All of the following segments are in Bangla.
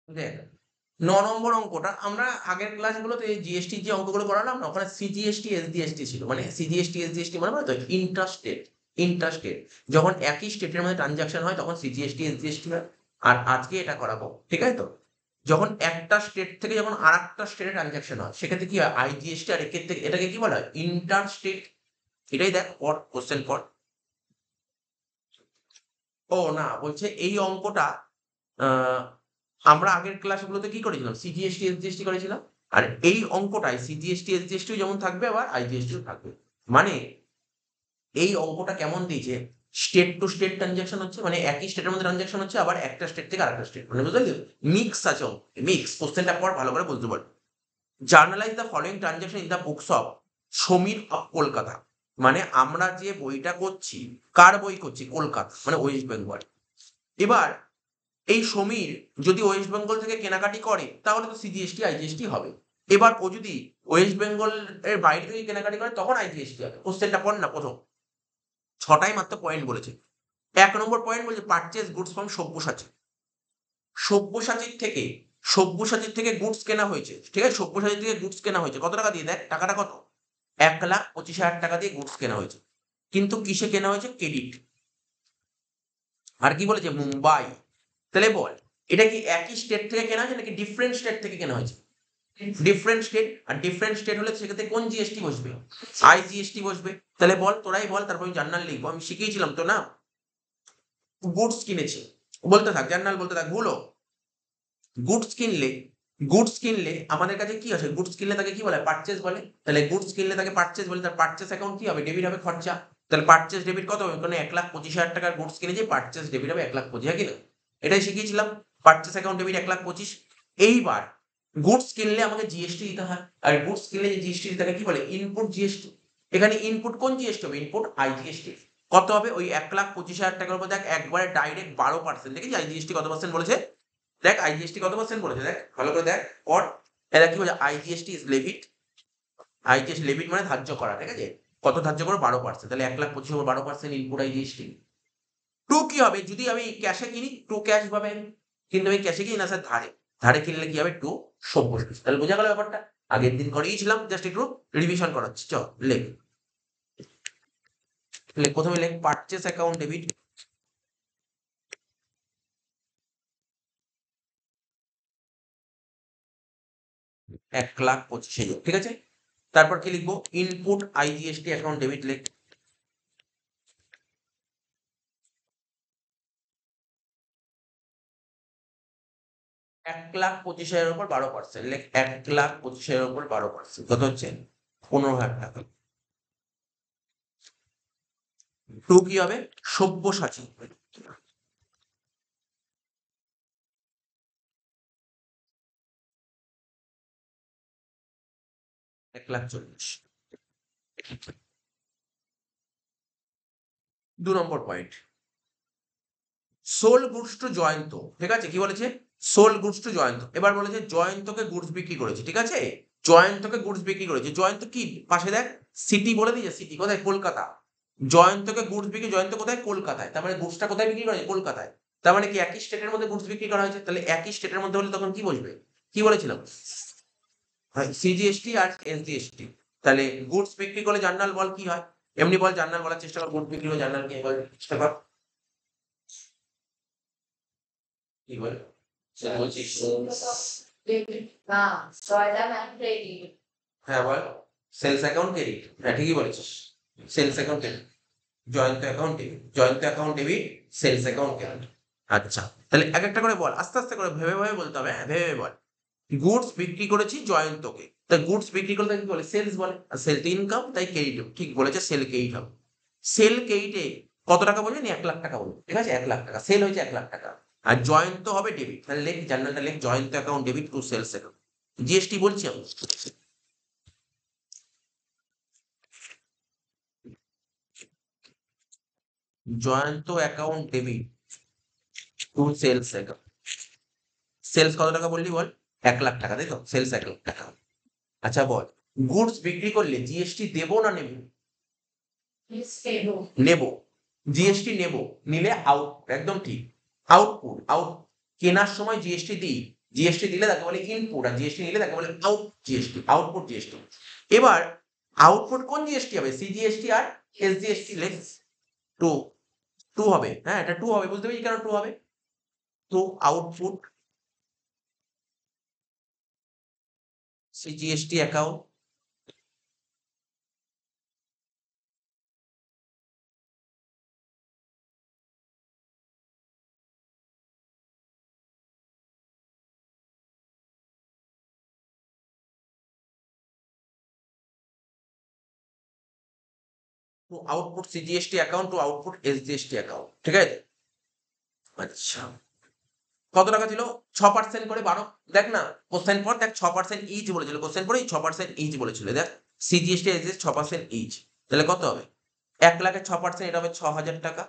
দেখ নম্বর অঙ্কটা আমরা আগের ক্লাসগুলোতে এই জিএসটি যে অঙ্কগুলো করালাম না ওখানে সিজিএসটি এসডিএসটি ছিল মানে সিজিএসটি এসডিএসটি মনে পড়ে তো ইন্টারস্টেট ইন্টারস্টেট যখন একই স্টেটের মধ্যে ট্রানজাকশন হয় তখন সিজিএসটি এসডিএসটি হয়। আর আজকে এটা করাবো ঠিক আছে তো যখন একটা স্টেট থেকে যখন আর একটা স্টেটে ট্রানজাকশন হয় সেক্ষেত্রে কি হয় আইজিএসটি আর এক্ষেত্রে এটাকে কি বলা হয় ইন্টার স্টেট। এটাই দেখ পর কোশ্চেন পর। ও না বলছে এই অঙ্কটা আহ, আমরা আগের ক্লাসগুলোতে কি করেছিলাম সিজিএসটি এসজিএসটি করেছিলাম। আর এই অঙ্কটাই সিজিএসটি এসজিএসটি যেমন থাকবে আবার আইজিএসটিও থাকবে। মানে এই অঙ্কটা কেমন দিয়েছে স্টেট টু স্টেট ট্রানজাকশন হচ্ছে মানে একই স্টেটের মধ্যে ট্রানজাকশন হচ্ছে আবার একটা স্টেট থেকে আরেকটা স্টেট মানে বুঝলি মিক্স আছে অঙ্ক মিক্স কোশ্চেনটা পর ভালো করে বুঝতে পারবে। Journalise the following transaction in the books of Samir of Kolkata. মানে আমরা যে বইটা করছি কার বই করছি কলকাতা মানে ওয়েস্ট বেঙ্গল। এবার এই সমীর যদি ওয়েস্ট বেঙ্গল থেকে কেনাকাটি করে তাহলে তো সিজিএসটি আইজিএসটি হবে। এবার ও যদি ওয়েস্ট বেঙ্গল এর বাইরে থেকে কেনাকাটি করে তখন আইজিএসটি হবে। কোশ্চেনটা পড় না প্রথম ছটাই মাত্র পয়েন্ট বলেছে। ১ নম্বর পয়েন্ট বলছে পারচেজ গুডস ফ্রম সব্যসাচী। সব্যসাচীর থেকে সব্যসাচীর থেকে গুডস কেনা হয়েছে ঠিক আছে সব্যসাচীর থেকে গুডস কেনা হয়েছে কত টাকা দিয়ে দেখ টাকাটা কত ১,২৫,০০০ টাকা দিয়ে গুডস কেনা হয়েছে। কিন্তু কিসে কেনা হয়েছে ক্রেডিট। আর কি বলেছে মুম্বাই। তাহলে বল এটা কি একই স্টেট থেকে কেনা হয়েছে নাকি ডিফারেন্ট স্টেট থেকে কেনা হয়েছে ডিফারেন্ট স্টেট। আর ডিফারেন্ট স্টেট হলে সেক্ষেত্রে কোন জিএসটি বসবে আইজিএসটি বসবে। তাহলে বল তোরাই বল তারপর আমি জার্নাল লিখবো আমি শিখিয়েছিলাম তো না। গুডস কিনেছে বলতে থাক জার্নাল বলতে থাক ভুলো। গুডস কিনলে গুডস কিনলে আমাদের কাছে কি আছে গুডস কিনলে তাকে কি বলে পারচেজ বলে। তাহলে গুডস কিনলে তাকে পারচেজ বলে তার পারচেজ অ্যাকাউন্ট কি হবে ডেবিট হবে খরচা। তাহলে পারচেজ ডেবিট কত হবে কোনো ১,২৫,০০০ টাকার গুডস কিনেছে পারচেজ ডেবিট হবে ১,২৫,০০০ কিনা এটাই শিখিয়েছিলাম। পারচেজ অ্যাকাউন্ট ডেবিট ১,২৫,০০০। এইবার গুডস কিনলে আমাকে জিএসটি দিতে হয় আর গুডস কিনলে যে জিএসটি তাকে কি বলে ইনপুট জিএসটি। এখানে ইনপুট কোন জিএসটি হবে ইনপুট আইজিএসটি। কত হবে ওই ১,২৫,০০০ টাকার উপর দেখ একবারে ডাইরেক্ট ১২% দেখেছি আইজিএসটি কত পার্সেন্ট বলেছে। দেখ আইজিএসটি কত পার্সেন্ট বলেছে দেখ ভালো করে দেখ পর। এরা কি বলছে IGST is Leavitt. IGST Leavitt মানে ধার্য করা ঠিক আছে কত ধার্য করো ১২% তাহলে ১,২৫,০০০ 12% ইনপুট আইজিএসটি। টু কি হবে যদি আমি ক্যাশে কিনি টু ক্যাশ পাবে কিন্তু আমি ক্যাশে কিনি না স্যার ধারে। ধারে কিনলে কি হবে টু সব্যসাচী। তাহলে বোঝা গেল ব্যাপারটা আগের দিন করিয়েছিলাম জাস্ট একটু রিভিশন করাচ্ছি চ লেখ। লেখ প্রথমে লেখ পারচেস অ্যাকাউন্ট ডেবিট ১,২৫,০০০ ঠিক আছে। তারপর কি লিখবো ইনপুট আইজিএসটি অ্যাকাউন্ট ডেবিট লেখ ১,২৫,০০০ উপর ১২% লেখ ১,২৫,০০০ উপর ১২% কত হচ্ছে ১৫,০০০ টাকা। টু কি হবে সব্যসাচী ১,৪০,০০০। ২ নম্বর point sold goods to Jayanta ঠিক আছে কি বলেছে সোল গুডস টু জয়ন্ত। এবার বলেছে জয়ন্তকে গুডস বিক্রি করেছে ঠিক আছে জয়ন্তকে গুডস বিক্রি করেছে জয়ন্ত কি পাশে দেখ সিটি বলে দিয়েছে সিটি কোথায় কলকাতা। জয়ন্তকে গুডস বিক্রি জয়ন্ত কোথায় কলকাতায় তার মানে গুডসটা কোথায় বিক্রি করেছে কলকাতায়। তার মানে কি একই স্টেটের মধ্যে গুডস বিক্রি করা হয়েছে তাহলে একই স্টেটের মধ্যে হলে তখন কি বসবে কি বলেছিলাম সিজিএসটি আর এসডিএসটি। তাহলে গুডস বিক্রি করলে জার্নাল বল কি হয় এমনি বল জার্নাল বলার চেষ্টা কর গুডস বিক্রি করে জার্নাল কি বল চেষ্টা কর কি বল সেটা বলছিস হ্যাঁ বল সেলস অ্যাকাউন্ট ক্রেডিট হ্যাঁ ঠিকই বলেছিস sales account credit joint account debit joint account debit sales account credit. আচ্ছা তাহলে এক একটা করে বল আস্তে আস্তে করে ভেবে ভেবে বলতে হবে হ্যাঁ ভেবে ভেবে বল। গুডস বিক্রি করেছি জয়ন্তকে তাই গুডস বিক্রি করলে কি বলে সেলস বলে আর সেল তো ইনকাম তাই ক্রেডিট ঠিক বলেছে সেল ক্রেডিট হবে। সেল ক্রেডিটে কত টাকা বলবেন ১,০০,০০০ টাকা বলুন ঠিক আছে ১,০০,০০০ টাকা সেল হয়েছে ১,০০,০০০ টাকা। আর জয়ন্ত হবে ডেবিট তাহলে লেখ জার্নালটা লেখ Jayanta account debit to sales account GST বলছি আমি। Jayanta account debit to sales account. Sales কত টাকা বললি বল ১,০০,০০০ টাকা তাই তো সেলস ১,০০,০০০ টাকা। আচ্ছা বল গুডস বিক্রি করলে জিএসটি দেবো না নেব নেব জিএসটি নেব নিলে আউট একদম ঠিক আউটপুট আউট কেনার সময় জিএসটি দিই জিএসটি দিলে তাকে বলে ইনপুট, আর জিএসটি নিলে তাকে বলে আউট জিএসটি, আউটপুট জিএসটি। এবার আউটপুট কোন জিএসটি হবে? সিজিএসটি আর এসজিএসটি লেস টু, টু হবে, হ্যাঁ এটা টু হবে, বুঝতে পেরেছি কেন টু হবে। তো output CGST account two output CGST account two output SGST account, ঠিক আছে। আচ্ছা, কত টাকা ছিল? 6% করে 12, দেখ না কোশ্চেন পর দেখ 6% ইচ বলেছিল, কোশ্চেন পরে 6% ইচ বলেছিল, দেখ সিজিএসটি এসজিএসটি 6% ইচ, তাহলে কত হবে? 1 লাখের 6%, এটা হবে 6,000 টাকা,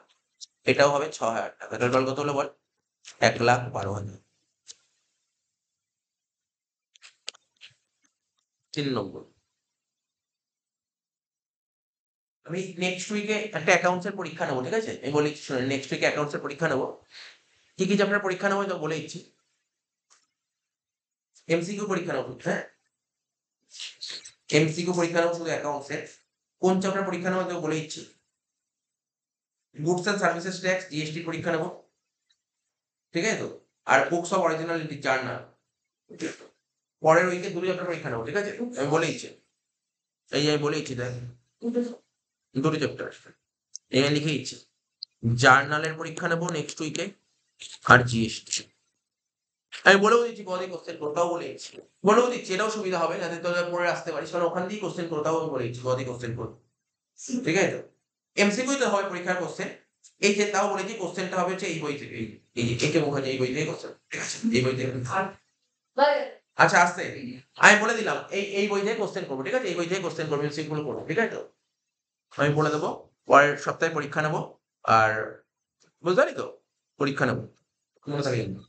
এটাও হবে 6,000 টাকা, টোটাল কত হলো বল? 1,12,000। 3 নম্বর, আমি নেক্সট উইকে একটা অ্যাকাউন্টস এর পরীক্ষা নেবো, ঠিক আছে, আমি বলি শুনে, নেক্সট উইকে অ্যাকাউন্টস এর পরীক্ষা নেবো। কি কি চ্যাপ্টার পরীক্ষা নেবো তো বলে দিচ্ছি। এমসিকিউ পরীক্ষা নেবো, হ্যাঁ এমসিকিউ পরীক্ষা নেবো শুধু অ্যাকাউন্টস এর। কোন চ্যাপ্টার পরীক্ষা নেবো তো বলে দিচ্ছি। Goods and services tax GST পরীক্ষা নেবো, ঠিক আছে তো। আর বুকস অফ অরিজিনালিটি জার্নাল, পরের উইকে দুটো চ্যাপ্টার পরীক্ষা নেবো, ঠিক আছে, আমি বলে দিচ্ছি। এই যে আমি বলে দিচ্ছি, দেখ দুটো চ্যাপ্টার এখানে লিখে দিচ্ছি। জার্নালের পরীক্ষা নেবো নেক্সট উইকে, আর জিএসটি আমি বলেও দিচ্ছি কদিন কোশ্চেন কোনটাও বলে দিচ্ছি, বলেও দিচ্ছি, এটাও সুবিধা হবে যাতে তোরা পড়ে আসতে পারিস, কারণ ওখান দিয়েই কোশ্চেন কোনটাও আমি বলে দিচ্ছি কদিন কোশ্চেন করবো, ঠিক আছে তো। এমসিকিউ তো হবে পরীক্ষার কোশ্চেন, এই যে তাও বলেছি কোশ্চেনটা হবে হচ্ছে এই বই থেকে, এই যে একে মুখার্জি এই বই থেকে কোশ্চেন, ঠিক আছে, এই বই থেকে। আচ্ছা আসতে আমি বলে দিলাম এই বই থেকে কোশ্চেন করবো, ঠিক আছে, এই বই থেকে কোশ্চেন করবো, এমসিকিউ গুলো করবো, ঠিক আছে তো। আমি বলে দেবো পরের সপ্তাহে পরীক্ষা নেবো, আর বুঝতে পারি তো পরীক্ষা নেবো, মনে থাকে কিন্তু।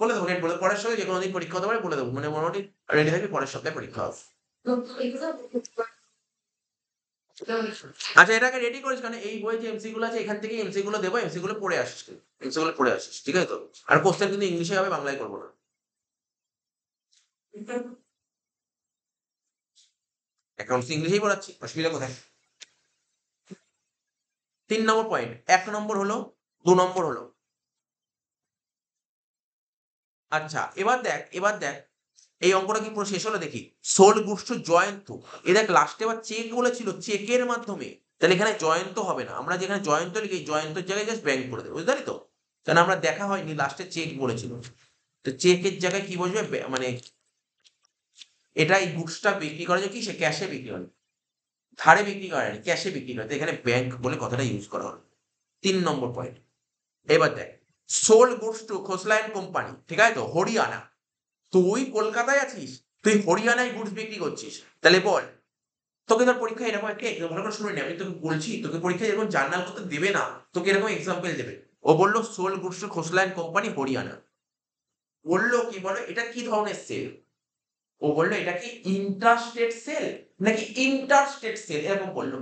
বলে দেবো, বলে পরের সপ্তাহে যে কোনো দিন পরীক্ষা হতে পারে বলে দেবো, মানে মোটামুটি রেডি থাকবি, পরের সপ্তাহে পরীক্ষা হবে। আচ্ছা এটাকে রেডি করিস, কারণ এই বই যে এমসি গুলো আছে এখান থেকে এমসি গুলো দেবো, এমসি গুলো পড়ে আসিস, এমসি গুলো পড়ে আসিস, ঠিক আছে তো। আর কোশ্চেন কিন্তু ইংলিশে হবে, বাংলায় করবো না। অ্যাকাউন্টস ইংলিশেই পড়াচ্ছি, অসুবিধা কোথায়? 3 নম্বর পয়েন্ট, 1 নম্বর হলো, 2 নম্বর হলো। আচ্ছা এবার দেখ এই অঙ্কটা কি পুরো শেষ হলো দেখি। সোল গুডস টু জয়ন্ত, এ দেখ লাস্টে আবার চেক বলেছিল, চেকের মাধ্যমে, তাহলে এখানে জয়ন্ত হবে না, আমরা যেখানে জয়ন্ত লিখি জয়ন্তর জায়গায় জাস্ট ব্যাংক করে দেবো, বুঝতে পারি তো। কারণ আমরা দেখা হয়নি, লাস্টে চেক বলেছিল, তো চেকের জায়গায় কি বসবে, মানে এটা এই গুডসটা বিক্রি করা যায় কি, সে ক্যাশে বিক্রি করে, ধারে বিক্রি করে না, ক্যাশে বিক্রি করে, তো এখানে ব্যাংক বলে কথাটা ইউজ করা হলো। 3 নম্বর পয়েন্ট। এবার দেখ sold goods to Khosla and company, ঠিক আছে তো, হরিয়ানা, তুই কলকাতায় আছিস, তুই হরিয়ানায় গুডস বিক্রি করছিস, তাহলে বল তোকে ধর পরীক্ষা এরকম একটা ভালো করে শুনে নি, আমি তোকে বলছি, তোকে পরীক্ষা এরকম জার্নাল করতে দেবে না, তোকে এরকম এক্সাম্পল দেবে। ও বললো sold goods to Khosla and company Haryana, বললো কি, বলো এটা কি ধরনের সেল, ও বললো এটা কি ইন্টারস্টেট সেল নাকি ইন্টারস্টেট সেল, এরকম বললো।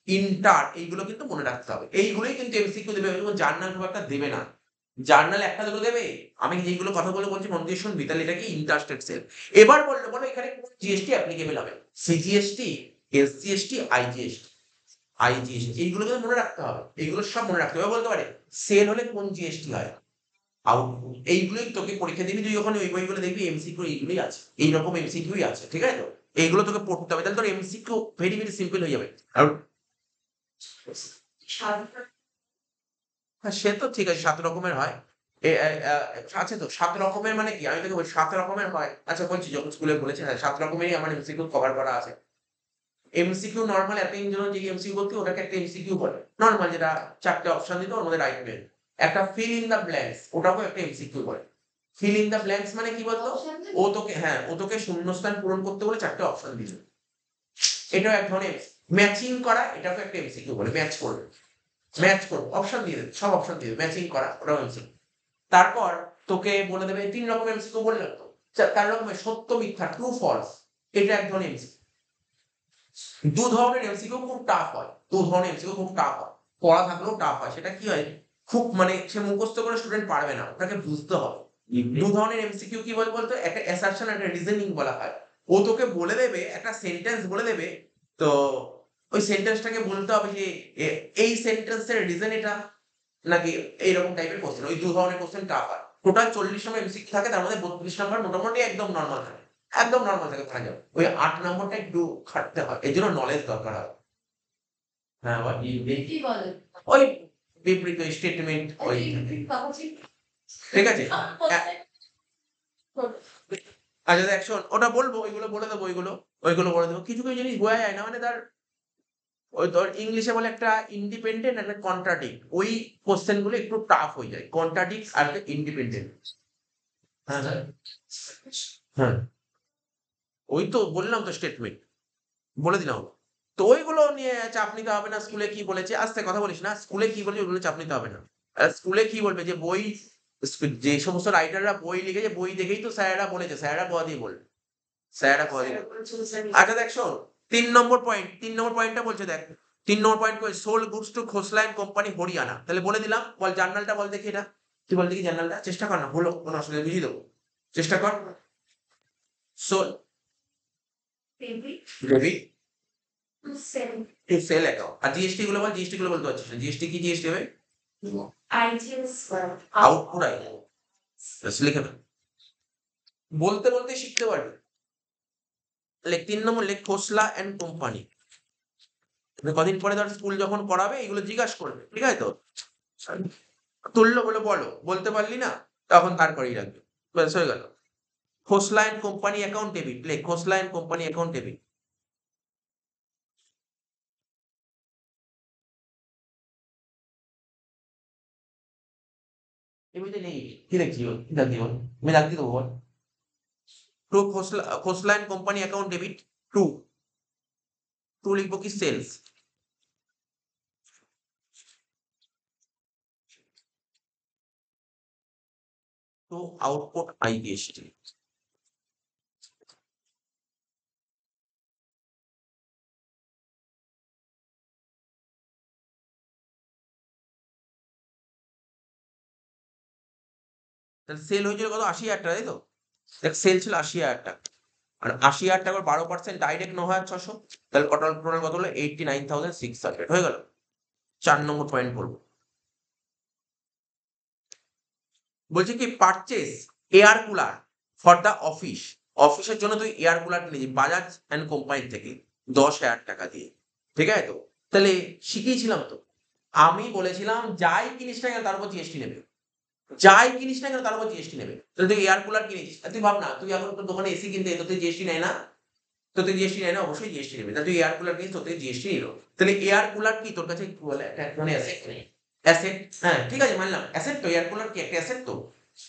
ইন্টার, এইগুলো কিন্তু মনে রাখতে হবে, এইগুলোই কিন্তু এমসিকিউ দেবে, জার্নাল খুব একটা দেবে না, জার্নাল একটা দুটো দেবে। আমি যেগুলো কথাগুলো বলছি মন দিয়ে শুনবি, তাহলে এটা কি ইন্টারস্টেট সেল। এবার বললো বলো এখানে কোন জিএসটি অ্যাপ্লিকেবল হবে, সিজিএসটি, এসজিএসটি, আইজিএসটি, আইজিএসটি, এইগুলো কিন্তু মনে রাখতে হবে, এইগুলো সব মনে রাখতে হবে, বলতে পারে সেল হলে কোন জিএসটি হয়, আউটপুট, এইগুলোই তোকে পরীক্ষা দিবি, তুই ওখানে ওই বইগুলো দেখবি এমসিকিউ এইগুলোই আছে, এইরকম এমসিকিউই আছে, ঠিক আছে তো। এইগুলো তোকে পড়তে হবে, তাহলে তোর এমসিকিউ ভেরি ভেরি সিম্পল হয়ে যাবে। আর হ্যাঁ সে তো ঠিক আছে, 7 রকমের হয়, আছে তো 7 রকমের, মানে কি আমি তোকে বলি 7 রকমের হয়। আচ্ছা বলছি, যখন স্কুলে বলেছে, হ্যাঁ 7 রকমেরই আমার এমসিকিউ কভার করা আছে। এমসিকিউ নর্মাল এতদিন জন্য যে এমসিকিউ করতে, ওটাকে একটা এমসিকিউ বলে নর্মাল, যেটা 4টে অপশন দিত ওর মধ্যে রাইট নেই। একটা ফিল ইন দা ব্ল্যাঙ্কস, ওটাকেও একটা এমসিকিউ বলে। ফিল ইন দা ব্ল্যাঙ্কস মানে কি বলতো, ও তোকে শূন্যস্থান পূরণ করতে বলে 4টে অপশন দিল, এটাও এক ধরনের। ম্যাচিং করা, এটাকে একটা এমসিকিউ বলে, ম্যাচ করবে, ম্যাচ করবো, অপশন দিয়ে দেবে, সব অপশন দিয়ে দেবে, ম্যাচিং করা, ওটাও এমসিকিউ। তারপর তোকে বলে দেবে 3 রকমের এমসিকিউ বললাম তো, 4 রকমের সত্য মিথ্যা, ট্রু ফলস, এটা এক ধরনের এমসিকিউ। 2 ধরনের এমসিকিউ খুব টাফ হয়, 2 ধরনের এমসিকিউ খুব টাফ হয়, পড়া থাকলেও টাফ হয়, সেটা কি হয়, খুব মানে সে মুখস্থ করে স্টুডেন্ট পারবে না, ওটাকে বুঝতে হবে। দু ধরনের এমসিকিউ কি বলে বলতো, একটা অ্যাসারশন একটা রিজনিং বলা হয়। ও তোকে বলে দেবে, একটা সেন্টেন্স বলে দেবে, তো ওই সেন্টেন্সটাকে বলতে হবে যে এই সেন্টেন্সের রিজন এটা, নাকি এইরকম টাইপের কোশ্চেন। ওই দু ধরনের কোশ্চেন টাফ হয়। টোটাল 40 নম্বর এমসিকিউ থাকে, তার মধ্যে 32 নম্বর মোটামুটি একদম নরমাল থাকে, একদম নরমাল থাকে, ধরা যাবে। ওই 8 নম্বরটা একটু খাটতে হয়, এর জন্য নলেজ দরকার হয়। হ্যাঁ বল। কি বলে? ওই বিবৃত স্টেটমেন্ট ওই, ঠিক আছে। আচ্ছা দেখ শোন, ওটা বলবো, ওইগুলো বলে দেবো, ওইগুলো বলে দেবো। কিছু কিছু জিনিস বোঝা যায় না, মানে তার ওই তোর ইংলিশে বলে একটা ইন্ডিপেন্ডেন্ট একটা কন্ট্রাডিক্ট, ওই কোশ্চেন গুলো একটু টাফ হয়ে যায়, কন্ট্রাডিক্ট আর ইন্ডিপেন্ডেন্ট। হ্যাঁ হ্যাঁ হ্যাঁ, ওই তো বললাম তো স্টেটমেন্ট বলে দিলাম। তো ওইগুলো নিয়ে চাপ নিতে হবে না। স্কুলে কি বলেছে, আস্তে কথা বলিস না, স্কুলে কি বলেছে ওগুলো চাপ নিতে হবে না। স্কুলে কি বলবে যে বই, যে সমস্ত রাইটাররা বই লিখেছে, বই দেখেই তো স্যারেরা বলেছে, স্যারেরা পড়া দিয়ে বলবে, স্যারেরা পড়া দিয়ে বলবে। আচ্ছা দেখ শোন, 3 নম্বর পয়েন্টটা বলছে, দেখ 3 নম্বর point sold goods to Khosla and company Haryana. তাহলে বলে দিলাম, বল জার্নালটা বল দেখি এটা কি, বল দেখি জার্নালটা, চেষ্টা কর না, হলো কোনো অসুবিধা, বুঝিয়ে দেবো, চেষ্টা কর। Sold debit to sale account. আর জিএসটি গুলো বল, জিএসটি গুলো বলতে পারছিস না, জিএসটি কি, জিএসটি হবে আউটপুট আই, লিখে ফেল। বলতে বলতে শিখতে পারবে। লেখ 3 নম্বর, লেখ খোসলা এন্ড কোম্পানি। কদিন পরে ধর স্কুল যখন পড়াবে এগুলো জিজ্ঞাসা করবে, ঠিক আছে তো, তুললো বলে বলো, বলতে পারলি না তখন তারপরেই রাখবে, ব্যাস হয়ে গেল। খোসলা এন্ড কোম্পানি অ্যাকাউন্ট ডেবিট, লেখ খোসলা এন্ড কোম্পানি অ্যাকাউন্ট ডেবিট। এমনিতে নেই, কি দেখছি বল, কি দাগ দিব, আমি দাগ দিয়ে দেবো বল। To Khosla and company account debit to, to লিখবো কি সেলস, টু আউটপুট আইজিএসটি। তাহলে সেল হয়েছিল কত, 80,000 টাকা, তাই তো। দেখ সেল ছিল 80,000 টাকা, আর 80,000 টাকার 12% ডাইরেক্ট 9,600, তাহলে টোটাল টোটাল কত হলো, 89,600 হয়ে গেল। 4 নম্বর পয়েন্ট বলবো, বলছে কি purchase air cooler for the office. অফিসের জন্য তুই এয়ার কুলার কিনেছিস বাজাজ অ্যান্ড কোম্পানি থেকে 10,000 টাকা দিয়ে, ঠিক আছে তো। তাহলে শিখিয়েছিলাম তো, আমি বলেছিলাম যাই কিনিস না কেন তার উপর জিএসটি নেবে, যাই কিনিস না কেন তার উপর জিএসটি নেবে। তাহলে তুই এয়ার কুলার কিনেছিস, আর তুই ভাব না, তুই এখন তোর দোকানে এসি কিনতে তো তুই জিএসটি নেয় না, তো তুই জিএসটি নেয় না, অবশ্যই জিএসটি নেবে। তাহলে তুই এয়ার কুলার কিনিস, তোর থেকে জিএসটি নিল। তাহলে এয়ার কুলার কি তোর কাছে কি বলে, একটা মানে অ্যাসেট, অ্যাসেট, হ্যাঁ ঠিক আছে মানলাম অ্যাসেট, তো এয়ার কুলার কি একটা অ্যাসেট তো।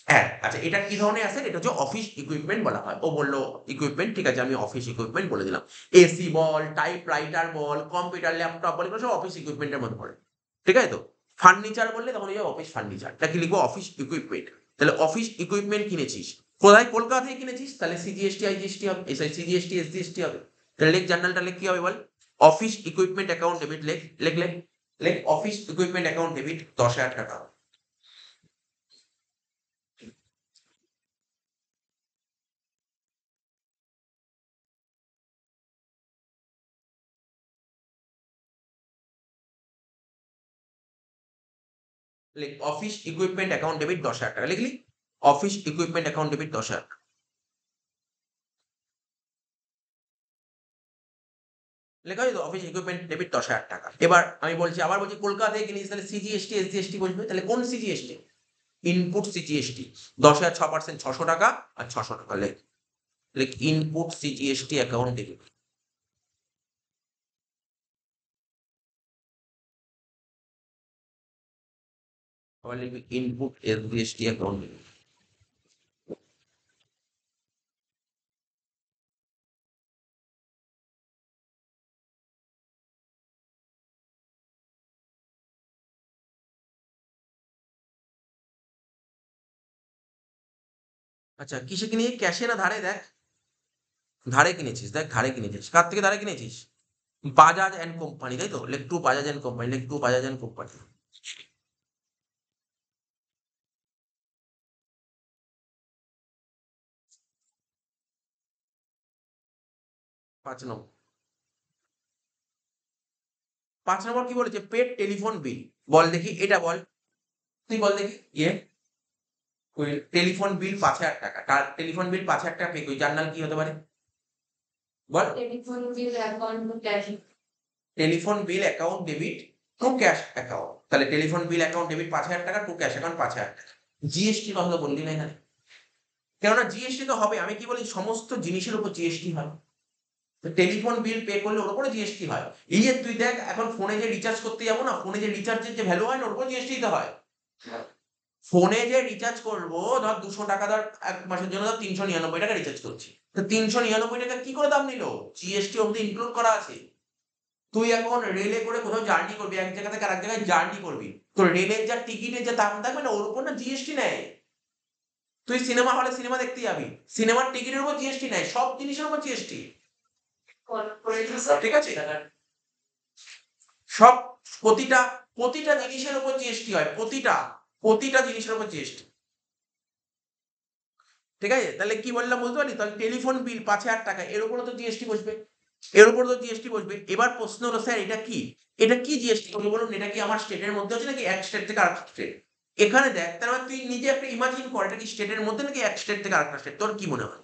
হ্যাঁ আচ্ছা, এটা কি ধরনের অ্যাসেট, এটা হচ্ছে অফিস ইকুইপমেন্ট বলা হয়। ও বললো ইকুইপমেন্ট, ঠিক আছে, আমি অফিস ইকুইপমেন্ট বলে দিলাম। এসি বল, টাইপ রাইটার বল, কম্পিউটার ল্যাপটপ বল, এগুলো সব অফিস ইকুইপমেন্টের মধ্যে পড়ে, ঠিক আছে তো। ফার্নিচার বললে তখন ওই অফিস ফার্নিচার, কি লিখবো, অফিস ইকুইপমেন্ট। তাহলে অফিস ইকুইপমেন্ট কিনেছিস কোথায়, কলকাতা থেকে কিনেছিস, তাহলে সিজিএসটি আইজিএসটি হবে, সিজিএসটি এসজিএসটি হবে। তাহলে লেখ জার্নালটা, লেখ কি হবে বল, অফিস ইকুইপমেন্ট অ্যাকাউন্ট ডেবিট, লেখ লেখ লেখ লেখ অফিস ইকুইপমেন্ট অ্যাকাউন্ট ডেবিট 10,000 টাকা। লেখ অফিস ইকুইপমেন্ট অ্যাকাউন্ট ডেবিট 10,000 টাকা, লিখলি অফিস ইকুইপমেন্ট অ্যাকাউন্ট ডেবিট 10,000 টাকা, লেখা হয়েছে তো, অফিস ইকুইপমেন্ট ডেবিট 10,000 টাকা। এবার আমি বলছি, আবার বলছি কলকাতা থেকে কিনিস, তাহলে সিজিএসটি এসজিএসটি বসবে। তাহলে কোন সিজিএসটি, ইনপুট সিজিএসটি, 10,000 6% 600 টাকা, আর 600 টাকা লেখ, লেখ ইনপুট সিজিএসটি অ্যাকাউন্ট ডেবিট। আবার লিখবি ইনপুট এসজিএসটি অ্যাকাউন্ট ডেবিট। আচ্ছা কিসে কিনে, ক্যাশে না ধারে, দেখ ধারে কিনেছিস, দেখ ধারে কিনেছিস, কার থেকে ধারে কিনেছিস, বাজাজ এন্ড কোম্পানি, তাই তো। লেখ টু বাজাজ এন্ড কোম্পানি, লেখ টু বাজাজ এন্ড কোম্পানি। 5 নম্বর 5 নম্বর কি বলেছে? Paid telephone bill. বল দেখি, এটা বল। তুই বল দেখি, ওই টেলিফোন বিল 5,000 টাকা। তার টেলিফোন বিল 5,000 টাকা পে করি, যার নাম কি হতে পারে? বল। Telephone bill account to cash. Telephone bill account debit to cash account. তাহলে টেলিফোন বিল অ্যাকাউন্ট ডেবিট 5,000 টাকা, টু ক্যাশ অ্যাকাউন্ট 5,000 টাকা। জিএসটি কথা বললি না এখানে, কেননা জিএসটি তো হবে। আমি কি বলি, সমস্ত জিনিসের উপর জিএসটি হয়। টেলিফোন বিল পে করলে ওর উপরে জিএসটি হয়। এই যে তুই দেখ, এখন ফোনে যে রিচার্জ করতে যাবো না, ফোনে যে রিচার্জের যে ভ্যালু হয় না, ওর উপর জিএসটি দিতে হয়। ফোনে যে রিচার্জ করবো, ধর 200 টাকা, ধর 1 মাসের জন্য ধর 399 টাকা রিচার্জ করছি, তো 399 টাকা কি করে দাম নিল? জিএসটি অব্দি ইনক্লুড করা আছে। তুই এখন রেলে করে কোথাও জার্নি করবি, এক জায়গা থেকে আরেক জায়গায় জার্নি করবি, তো রেলের যা টিকিটের যে দাম থাকবে না, ওর উপর না জিএসটি নেয়। তুই সিনেমা হলে সিনেমা দেখতে যাবি, সিনেমার টিকিটের উপর জিএসটি নেয়, সব জিনিসের উপর জিএসটি। ঠিক আছে, সব প্রতিটা প্রতিটা জিনিসের উপর জিএসটি হয়, প্রতিটা জিনিসের উপর জিএসটি। ঠিক আছে, তাহলে কি বললাম বুঝতে পারলি? তাহলে টেলিফোন বিল 5,000 টাকা, এর উপরে তো জিএসটি বসবে, এর উপর তো জিএসটি বসবে। এবার প্রশ্ন হলো, স্যার এটা কি জিএসটি? বলুন, এটা কি আমার স্টেটের মধ্যে আছে নাকি এক স্টেট থেকে আরেকটা স্টেট? এখানে দেখ, তার মানে তুই নিজে একটা ইমাজিন কর, এটা কি স্টেটের মধ্যে নাকি এক স্টেট থেকে আরেকটা স্টেট? তোর কি মনে হয়?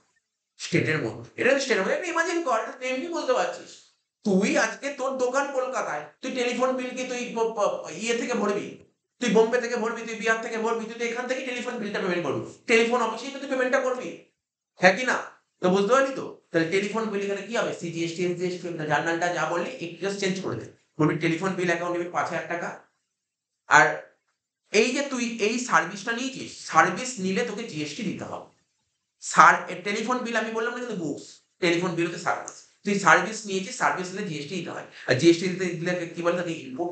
স্টেটের মধ্যে। এটা স্টেটের মধ্যে, একটা ইমাজিন কর, এটা এমনি বলতে পারছিস। তুই আজকে তোর দোকান কলকাতায়, তুই টেলিফোন বিল কি তুই ইয়ে থেকে ভরবি? তুই বোম্বে থেকে ভরবি, তুই বিহার থেকে ভরবি, তুই তো এখান থেকে টেলিফোন বিলটা পেমেন্ট করবি, টেলিফোন অফিসেই তো তুই পেমেন্টটা করবি, হ্যাঁ কি না? তো বুঝতে পারলি তো? তাহলে টেলিফোন বিল এখানে কি হবে? সিজিএসটি, এসজিএসটি, জার্নালটা যা বললি একটু জাস্ট চেঞ্জ করে দে, বলবি টেলিফোন বিল অ্যাকাউন্ট ডেবিট 5,000 টাকা। আর এই যে তুই এই সার্ভিসটা নিয়েছিস, সার্ভিস নিলে তোকে জিএসটি দিতে হবে। টেলিফোন বিল আমি বললাম না কিন্তু গুডস, টেলিফোন বিল হচ্ছে সার্ভিস। তুই সার্ভিস নিয়েছিস, সার্ভিস নিলে জিএসটি দিতে হয়। আর জিএসটি দিলে কি বলে তাকে? ইনপুট।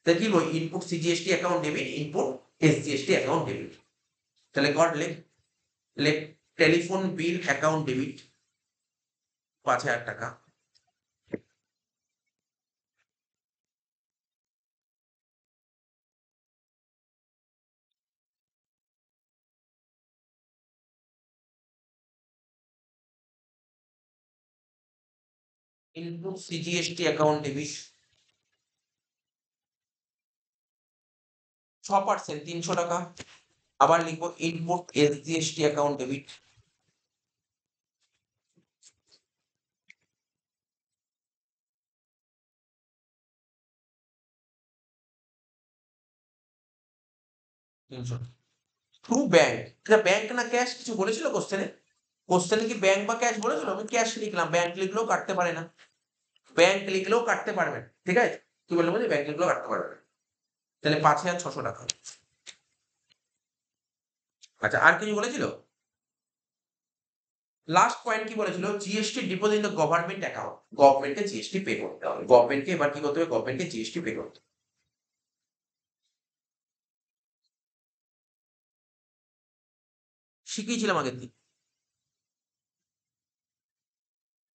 তাই কি বল? Input CGST account debit, input SGST account debit. তাহলে গড লেখ, লেখ টেলিফোন বিল অ্যাকাউন্ট ডেবিট 5,000 টাকা, ইনপুট সিজিএসটি অ্যাকাউন্ট ডেবিট 6%, 300 টাকা। আবার লিখবো input SGST account debit, to bank. Bank না ক্যাশ কিছু বলেছিল কোশ্চেনে? কোশ্চেনে কি ব্যাংক বা ক্যাশ বলেছিল? আমি ক্যাশ লিখলাম, ব্যাংক লিখলেও কাটতে পারে না, ব্যাংক লিখলেও কাটতে পারবে না। ঠিক আছে, কি বললাম বলছি? ব্যাংক লিখলেও কাটতে পারবে না। তাহলে 5,600 টাকা। আচ্ছা, আর কিছু বলেছিল? লাস্ট পয়েন্ট কি বলেছিল? GST deposit in the government account. গভর্নমেন্টকে জিএসটি পে করতে হবে, গভর্নমেন্টকে এবার কি করতে হবে? গভর্নমেন্টকে জিএসটি পে করতে হবে। শিখিয়েছিলাম আগের দিন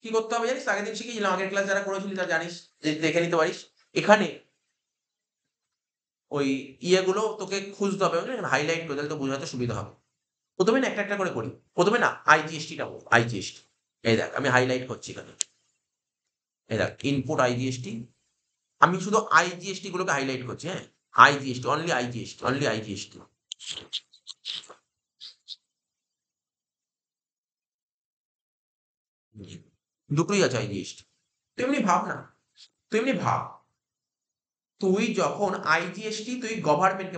কি করতে হবে জানিস? আগের দিন শিখিয়েছিলাম, আগের ক্লাস যারা করেছিলি তারা জানিস, যে দেখে নিতে পারিস। এখানে ওই ইয়েগুলো তোকে খুঁজতে হবে, হাইলাইট করে, তাহলে তো বোঝাতে সুবিধা হবে। প্রথমে না একটা করে করি, প্রথমে না আইজিএসটিটা বল, আইজিএসটি। এই দেখ, আমি হাইলাইট করছি এখানে, এই দেখ ইনপুট আইজিএসটি। আমি শুধু আইজিএসটি গুলোকে হাইলাইট করছি, হ্যাঁ, IGST, only IGST, only IGST. দুটোই আছে আইজিএসটি। তুই এমনি ভাব না, তুই এমনি ভাব, তুই যখন আইজিএসটি, তুই গভর্নমেন্টকে,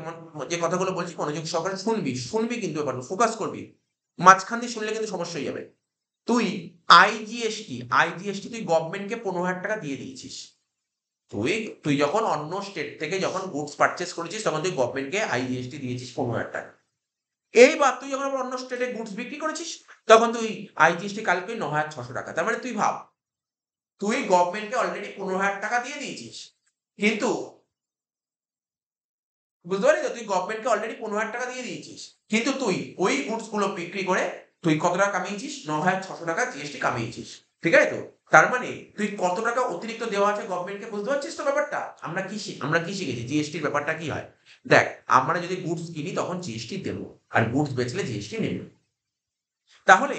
যে কথাগুলো বলছি মনোযোগ সহকারে শুনবি, শুনবি কিন্তু এবার ফোকাস করবি, মাঝখান দিয়ে শুনলে কিন্তু সমস্যা হয়ে যাবে। তুই আইজিএসটি তুই গভর্নমেন্টকে 15,000 টাকা দিয়ে দিয়েছিস। তুই তুই যখন অন্য স্টেট থেকে যখন গুডস পারচেস করেছিস, তখন তুই গভর্নমেন্টকে আইজিএসটি দিয়েছিস 15,000 টাকা। এইবার তুই যখন আবার অন্য স্টেটে গুডস বিক্রি করেছিস, তখন তুই আইজিএসটি কালকে 9,600 টাকা। তার মানে তুই ভাব, তুই গভর্নমেন্টকে অলরেডি 15,000 টাকা দিয়ে দিয়েছিস, কিন্তু বুঝতে পারলি তো? তুই গভর্নমেন্টকে অলরেডি 15,000 টাকা দিয়ে দিয়েছিস, কিন্তু তুই ওই গুডস গুলো বিক্রি করে তুই কত টাকা কামিয়েছিস? 9,600 টাকা জিএসটি কামিয়েছিস। ঠিক আছে তো? তার মানে তুই কত টাকা অতিরিক্ত দেওয়া আছে গভর্নমেন্টকে, বুঝতে পারছিস তো ব্যাপারটা? আমরা কি শিখেছি? জিএসটির ব্যাপারটা কি হয় দেখ, আমরা যদি গুডস কিনি তখন জিএসটি দেবো, আর গুডস বেচলে জিএসটি নেব। তাহলে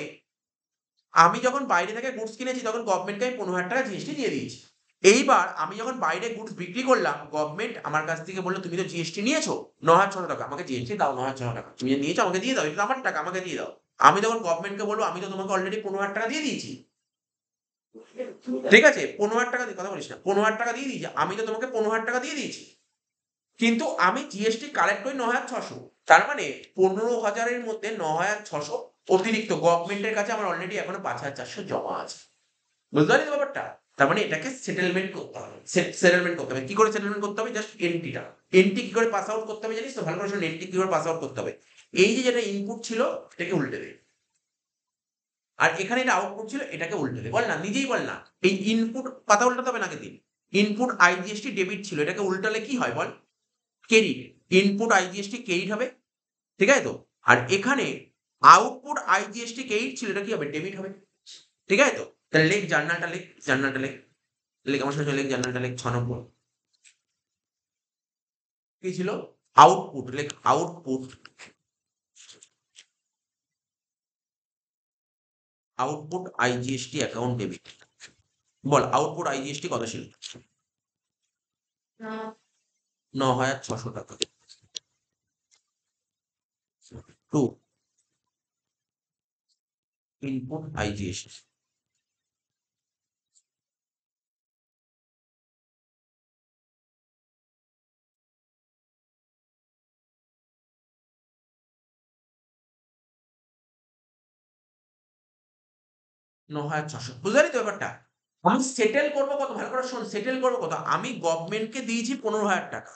আমি যখন বাইরে থেকে গুডস কিনেছি তখন গভর্নমেন্টকে আমি 15,000 টাকা জিএসটি দিয়ে দিয়েছি। এইবার আমি যখন বাইরে গুডস বিক্রি করলাম, গভর্নমেন্ট আমার কাছ থেকে বলল, তুমি তো জিএসটি নিয়েছো 9,600 টাকা, আমাকে জিএসটি দাও 9,600 টাকা। তুমি যে নিয়েছো আমাকে দিয়ে দাও, এটা তো আমার টাকা, আমাকে দিয়ে দাও। আমি তখন গভর্নমেন্টকে বলবো, আমি তো তোমাকে অলরেডি 15,000 টাকা দিয়ে দিয়েছি। ঠিক আছে? 15,000 টাকা দিয়ে, কথা বলিস না। 15,000 টাকা দিয়ে দিয়েছি। আমি তো তোমাকে 15,000 টাকা দিয়ে দিয়েছি। কিন্তু আমি জিএসটি কালেক্ট করি 9,600। তার মানে 15,000 এর মধ্যে 9,600 অতিরিক্ত গভর্নমেন্টের কাছে আমার অলরেডি এখনো 5,400 জমা আছে। বুঝতে পারলি তো ব্যাপারটা? তার মানে এটাকে সেটেলমেন্ট করতে হবে। সেটেলমেন্ট করতে হবে। কি করে সেটেলমেন্ট করতে হবে? জাস্ট এন্ট্রিটা। এন্ট্রি কি করে পাস আউট করতে হবে জানিস তো? ভালো করে শোন, এন্ট্রি কি করে পাস আউট করতে হবে। এই যে যেটা ইনপুট ছিল এটাকে উল্টে দে। আর এখানে এটা আউটপুট ছিল, এটাকে উল্টে দে। বল না, নিজেই বল না। এই ইনপুট পাতা উল্টাতে হবে না দিন। ইনপুট আইজিএসটি ডেবিট ছিল, এটাকে উল্টালে কি হয় বল? ক্রেডিট। ইনপুট আইজিএসটি ক্রেডিট হবে। ঠিক আছে তো? আর এখানে আউটপুট আইজিএসটি ক্রেডিট ছিল, এটা কি হবে? ডেবিট হবে। ঠিক আছে তো? তাহলে লেখ, জার্নালটা লেখ, জার্নালটা লেখ। লেখ আমার সাথে, লেখ জার্নালটা লেখ। 6 নম্বর কি ছিল? আউটপুট। লেখ output. Output IGST account debit. বল আউটপুট আইজিএসটি কত ছিল? 9,600 টাকা। 2 ইনপুট আইজিএসটি। ন হাজার 600। বুঝতে পারলি তো ব্যাপারটা? আমি সেটেল করবো কত? ভালো করে শোন, সেটেল করবো কত? আমি গভর্নমেন্টকে দিয়েছি 15,000 টাকা।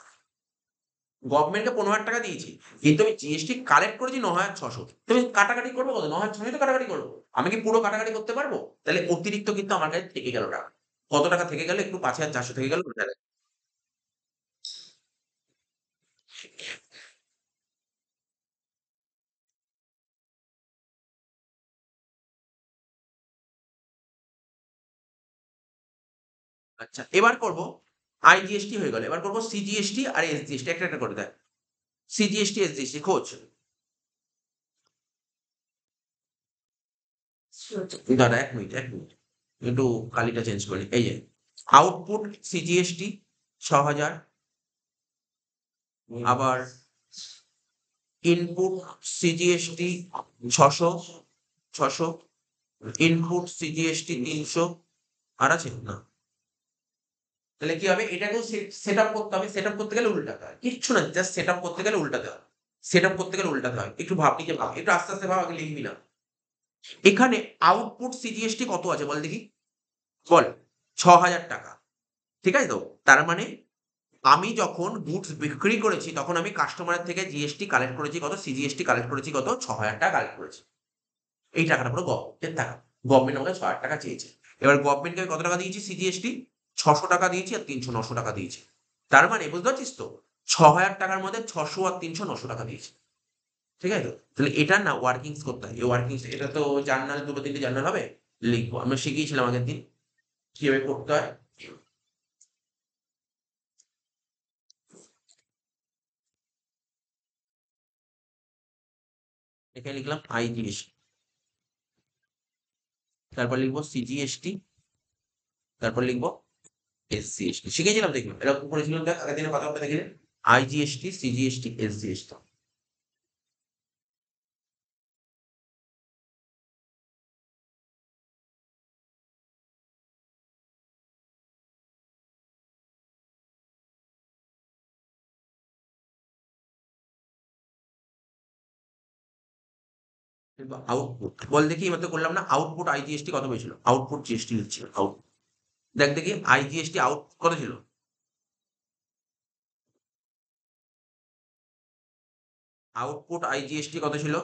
গভর্নমেন্টকে 15,000 টাকা দিয়েছি, কিন্তু আমি জিএসটি কালেক্ট করেছি 9,600। তুমি কাটাকাটি করবো কত? 9,600 তো কাটাকাটি করবো। আমি কি পুরো কাটাকাটি করতে পারবো? তাহলে অতিরিক্ত কিন্তু আমার কাছে থেকে গেল টাকা। কত টাকা থেকে গেল? একটু 5,400 থেকে গেল। আচ্ছা, এবার করবো আইজিএসটি হয়ে গেল। এবার করবো সিজিএসটি আর এসজিএসটি, একটা একটা করে দেখ। সিজিএসটি এসজিএসটি খোঁজ। দাঁড়া, 1 মিনিট 1 মিনিট, একটু কালিটা চেঞ্জ করি। এই যে আউটপুট সিজিএসটি 6,000, আবার ইনপুট সিজিএসটি 600, ইনপুট সিজিএসটি 300। আর আছে না? তাহলে কি হবে? এটাকেও সেট আপ করতে হবে। সেট আপ করতে গেলে উল্টাতে হয়, কিচ্ছু না, জাস্ট সেট আপ করতে গেলে উল্টাতে হয়। সেট আপ করতে গেলে উল্টাতে হয়। একটু ভাব, নিজে ভাব, একটু আস্তে আস্তে ভাব, আগে লিখবি না। এখানে আউটপুট সিজিএসটি কত আছে বল দেখি? বল। 6,000 টাকা। ঠিক আছে তো? তার মানে আমি যখন গুডস বিক্রি করেছি তখন আমি কাস্টমারের থেকে জিএসটি কালেক্ট করেছি কত? সিজিএসটি কালেক্ট করেছি কত? 6,000 টাকা কালেক্ট করেছি। এই টাকাটা পুরো গভর্নমেন্টের টাকা। গভর্নমেন্ট আমাকে 6,000 টাকা চেয়েছে। এবার গভর্নমেন্টকে আমি কত টাকা দিয়েছি? সিজিএসটি 600 টাকা দিয়েছি, আর 300 900 টাকা দিয়েছি। তার মানে বুঝতে পারছিস তো? 6,000 টাকার মধ্যে 600 আর 300 900 টাকা দিয়েছি। ঠিক আছে তো? তাহলে এটার না ওয়ার্কিংস করতে হয়। এই ওয়ার্কিংস, এটা তো জার্নাল, 2-3টে জার্নাল হবে, লিখবো। আমরা শিখিয়েছিলাম আগের দিন কিভাবে করতে হয়। এখানে লিখলাম আইজিএসটি, তারপর লিখবো সিজিএসটি, তারপর লিখবো এসজিএসটি। শিখেছিলাম, দেখবি এরকম করেছিলাম, দেখ আগের দিনের কথা হবে, দেখি আইজিএসটি, সিজিএসটি, এসজিএসটি। আউটপুট বল দেখি, এবার তো করলাম না। আউটপুট আইজিএসটি কত পেয়েছিল? Output GST লিখছিল। আউট, দেখ দেখি আইজিএসটি আউটপুট কত ছিল? আউটপুট আইজিএসটি কত ছিল?